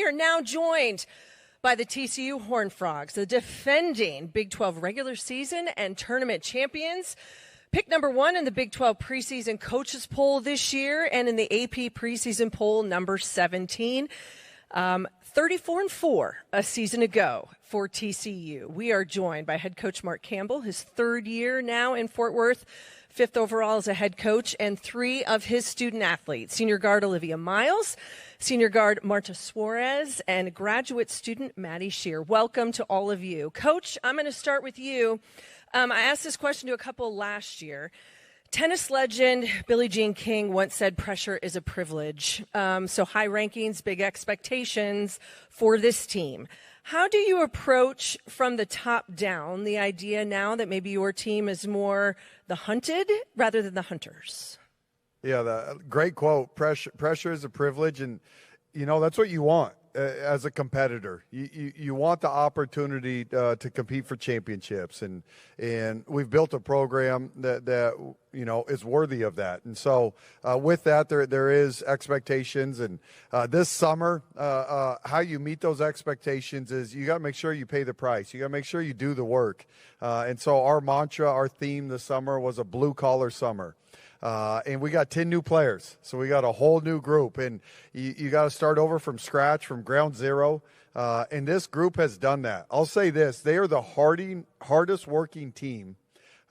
are now joined by the TCU Horned Frogs, the defending Big 12 regular season and tournament champions. Pick number 1 in the Big 12 preseason coaches poll this year and in the AP preseason poll number 17. 34-4 a season ago for TCU. We are joined by head coach Mark Campbell, his 3rd year now in Fort Worth, 5th overall as a head coach, and 3 of his student athletes, senior guard Olivia Miles, senior guard Marta Suarez, and graduate student Maddie Shear. Welcome to all of you. Coach, I'm going to start with you. I asked this question to a couple last year. Tennis legend Billie Jean King once said pressure is a privilege. So high rankings, big expectations for this team. How do you approach from the top down the idea now that maybe your team is more the hunted rather than the hunters? Yeah, the great quote. Pressure is a privilege, and you know that's what you want as a competitor. You want the opportunity to compete for championships, and we've built a program that you know is worthy of that. And so with that, there is expectations, and this summer, how you meet those expectations is you got to make sure you pay the price. You got to make sure you do the work. And so our mantra, our theme this summer was a blue collar summer. And we got 10 new players, so we got a whole new group, and you got to start over from scratch, from ground zero, and this group has done that. I'll say this, they are the hardest working team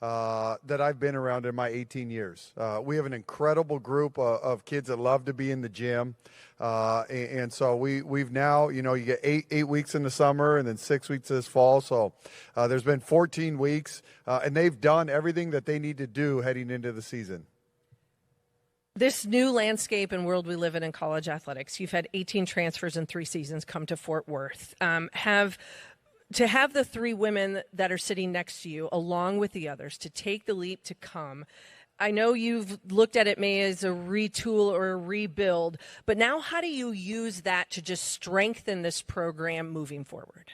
that I've been around in my 18 years. We have an incredible group of kids that love to be in the gym, and so we've now, you know, you get eight weeks in the summer and then 6 weeks this fall, so there's been 14 weeks, and they've done everything that they need to do heading into the season. This new landscape and world we live in college athletics, you've had 18 transfers in 3 seasons come to Fort Worth. To have the 3 women that are sitting next to you, along with the others, to take the leap to come, I know you've looked at it maybe as a retool or a rebuild, but now how do you use that to just strengthen this program moving forward?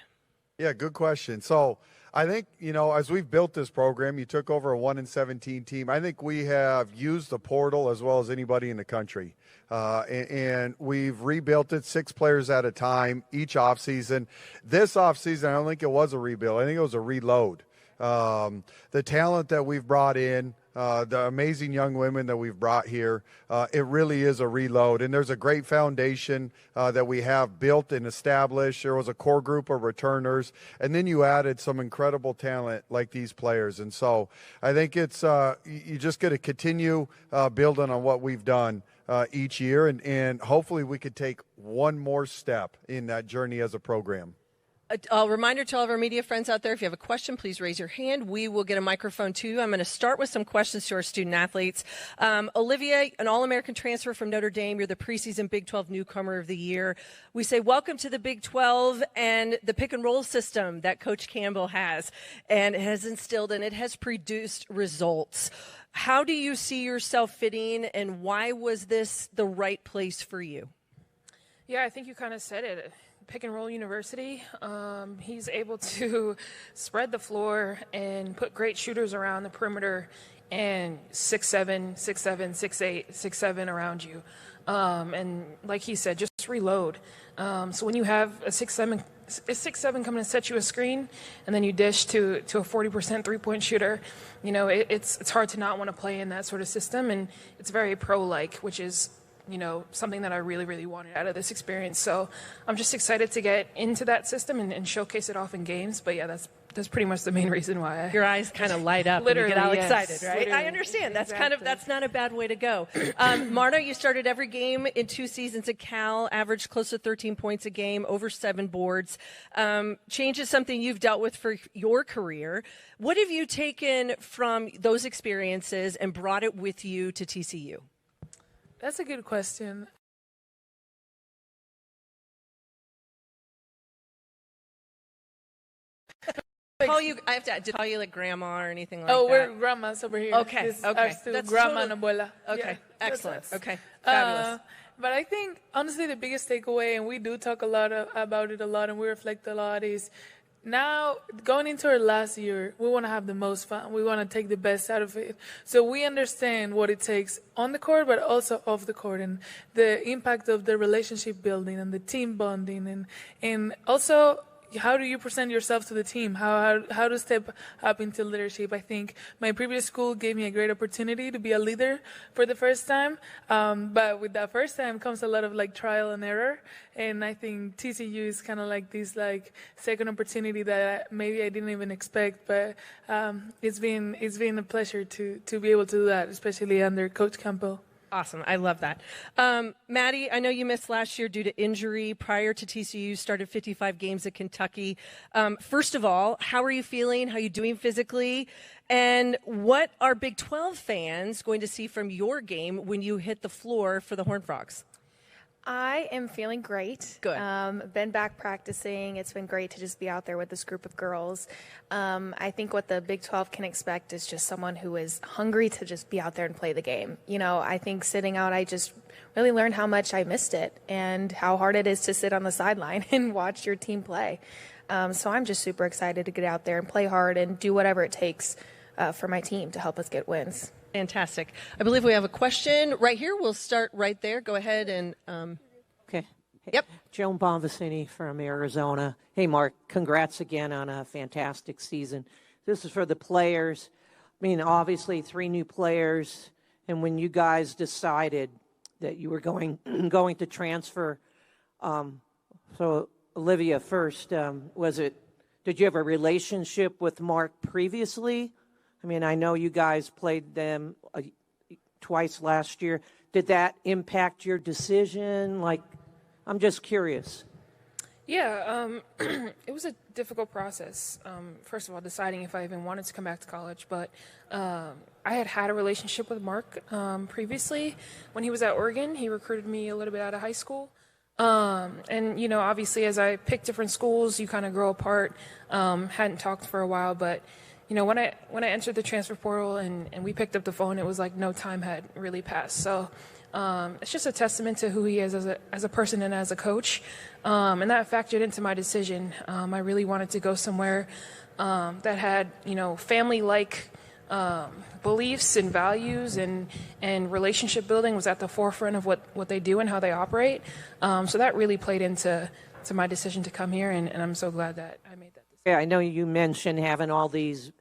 Yeah, good question. So I think, you know, as we've built this program, you took over a 1-17 team. I think we have used the portal as well as anybody in the country. And we've rebuilt it 6 players at a time each offseason. This offseason, I don't think it was a rebuild. I think it was a reload. The talent that we've brought in, the amazing young women that we've brought here, it really is a reload. And there's a great foundation that we have built and established. There was a core group of returners, and then you added some incredible talent like these players. And so I think it's you just got to continue building on what we've done each year, and hopefully we could take one more step in that journey as a program. A reminder to all of our media friends out there, if you have a question, please raise your hand. We will get a microphone to you. I'm going to start with some questions to our student athletes. Olivia, an All-American transfer from Notre Dame. You're the preseason Big 12 Newcomer of the Year. We say welcome to the Big 12 and the pick-and-roll system that Coach Campbell has and has instilled, and it has produced results. How do you see yourself fitting, and why was this the right place for you? Yeah, I think you kind of said it. Pick-and-roll university. He's able to spread the floor and put great shooters around the perimeter and 6'7", 6'7", 6'8", 6'7" around you. And like he said, just reload. So when you have a 6'7" coming to set you a screen, and then you dish to a 40% three-point shooter, you know, it's hard to not want to play in that sort of system, and it's very pro-like, which is, you know, something that I really, really wanted out of this experience. So I'm just excited to get into that system and showcase it off in games. But yeah, that's pretty much the main reason why. Your eyes kind of light up and you get all excited, right? Literally. I understand. That's that's not a bad way to go. Marta, you started every game in 2 seasons at Cal, averaged close to 13 points a game, over 7 boards. Change is something you've dealt with for your career. What have you taken from those experiences and brought it with you to TCU? That's a good question. I have to call you like grandma or anything like that. Oh, we're grandmas over here. Okay, okay. That's grandma and abuela. Okay, yeah, excellent. Okay, fabulous. But I think, honestly, the biggest takeaway, and we do talk about it a lot, and we reflect a lot, is now going into our last year, we want to have the most fun. We want to take the best out of it. So we understand what it takes on the court, but also off the court, and the impact of the relationship building and the team bonding, and also how do you present yourself to the team? How to step up into leadership? I think my previous school gave me a great opportunity to be a leader for the first time. But with that first time comes a lot of like trial and error. And I think TCU is kind of like this like second opportunity that maybe I didn't even expect. But it's been a pleasure to be able to do that, especially under Coach Campbell. Awesome. I love that. Maddie, I know you missed last year due to injury. Prior to TCU, started 55 games at Kentucky. First of all, how are you feeling? How are you doing physically? And what are Big 12 fans going to see from your game when you hit the floor for the Horned Frogs? I am feeling great. Good. Been back practicing. It's been great to just be out there with this group of girls. I think what the Big 12 can expect is just someone who is hungry to just be out there and play the game. You know, I think sitting out, I just really learned how much I missed it and how hard it is to sit on the sideline and watch your team play. So I'm just super excited to get out there and play hard and do whatever it takes for my team to help us get wins. Fantastic. I believe we have a question right here. We'll start right there. Go ahead and Okay. Yep. Joan Bonvicini from Arizona. Hey, Mark, congrats again on a fantastic season. This is for the players. I mean, obviously 3 new players. And when you guys decided that you were going to transfer, so Olivia first, did you have a relationship with Mark previously? I mean, I know you guys played them twice last year. Did that impact your decision? Like, I'm just curious. Yeah, it was a difficult process. First of all, deciding if I even wanted to come back to college. But I had a relationship with Mark previously. When he was at Oregon, he recruited me a little bit out of high school. And, you know, obviously as I picked different schools, you kind of grow apart. Hadn't talked for a while, but you know, when I entered the transfer portal and we picked up the phone, it was like no time had really passed. So it's just a testament to who he is as a person and as a coach. And that factored into my decision. I really wanted to go somewhere that had, you know, family-like beliefs and values, and relationship building was at the forefront of what they do and how they operate. So that really played into my decision to come here, and I'm so glad that I made that decision. Yeah, I know you mentioned having all these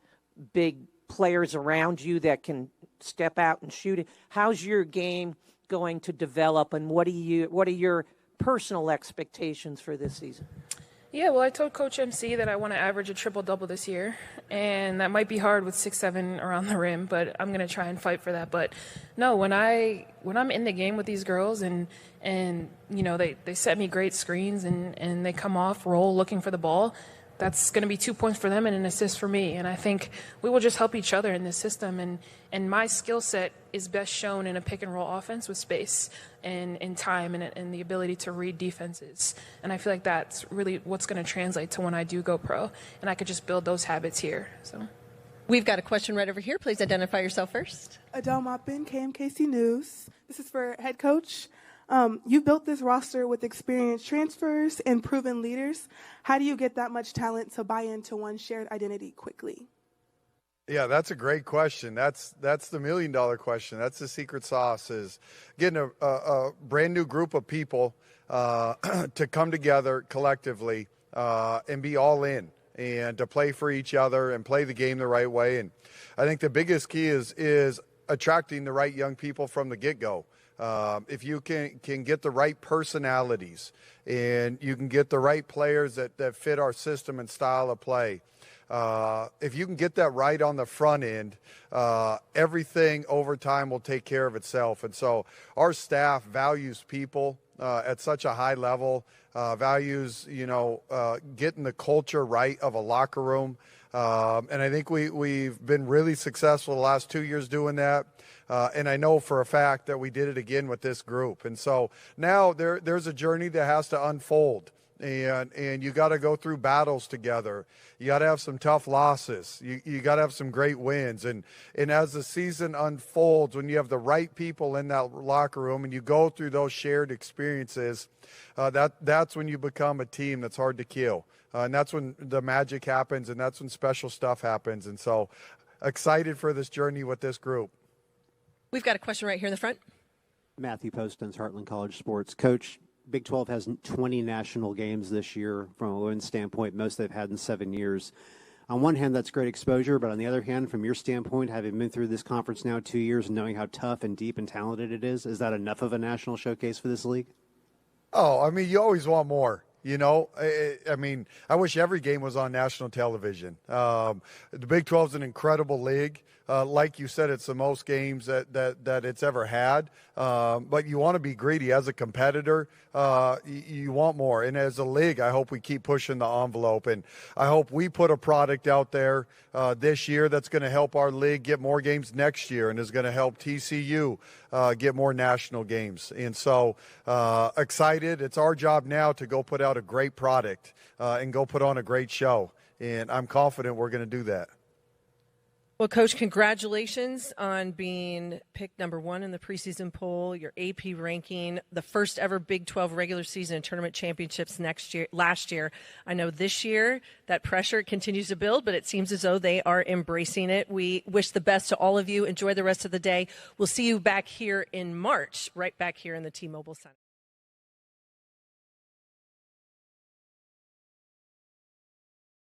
big players around you that can step out and shoot it. How's your game going to develop, and what are your personal expectations for this season? Yeah, well, I told Coach MC that I want to average a triple-double this year, and that might be hard with 6'7" around the rim, but I'm going to try and fight for that. But no, when I'm in the game with these girls and you know, they set me great screens and they come off, roll, looking for the ball, that's going to be 2 points for them and an assist for me. And I think we will just help each other in this system. And my skill set is best shown in a pick-and-roll offense with space and time and the ability to read defenses. And I feel like that's really what's going to translate to when I do go pro. And I could just build those habits here. So we've got a question right over here. Please identify yourself first. Adele Maupin, KMKC News. This is for head coach. You built this roster with experienced transfers and proven leaders. How do you get that much talent to buy into one shared identity quickly? Yeah, that's a great question. That's the $1 million question. That's the secret sauce, is getting a brand new group of people to come together collectively and be all in and to play for each other and play the game the right way. And I think the biggest key is attracting the right young people from the get-go. If you can get the right personalities and you can get the right players that fit our system and style of play, if you can get that right on the front end, everything over time will take care of itself. And so our staff values people at such a high level, values, getting the culture right of a locker room. And I think we've been really successful the last 2 years doing that. And I know for a fact that we did it again with this group. And so now there's a journey that has to unfold. and you got to go through battles together. You got to have some tough losses. You got to have some great wins. And as the season unfolds, when you have the right people in that locker room and you go through those shared experiences, that's when you become a team that's hard to kill. And that's when the magic happens, and that's when special stuff happens. And so excited for this journey with this group. We've got a question right here in the front. Matthew Postons, Heartland College Sports. Coach, Big 12 has 20 national games this year from a women's standpoint, most they've had in 7 years. On one hand, that's great exposure, but on the other hand, from your standpoint, having been through this conference now 2 years and knowing how tough and deep and talented it is that enough of a national showcase for this league? Oh, I mean, you always want more. You know, I mean, I wish every game was on national television. The Big 12 is an incredible league. Like you said, it's the most games that it's ever had. But you want to be greedy as a competitor. You want more. And as a league, I hope we keep pushing the envelope. And I hope we put a product out there this year that's going to help our league get more games next year and is going to help TCU get more national games. And so excited. It's our job now to go put out a great product and go put on a great show. And I'm confident we're going to do that. Well, Coach, congratulations on being picked number 1 in the preseason poll, your AP ranking, the first ever Big 12 regular season and tournament championships last year. I know this year that pressure continues to build, but it seems as though they are embracing it. We wish the best to all of you. Enjoy the rest of the day. We'll see you back here in March, right back here in the T-Mobile Center.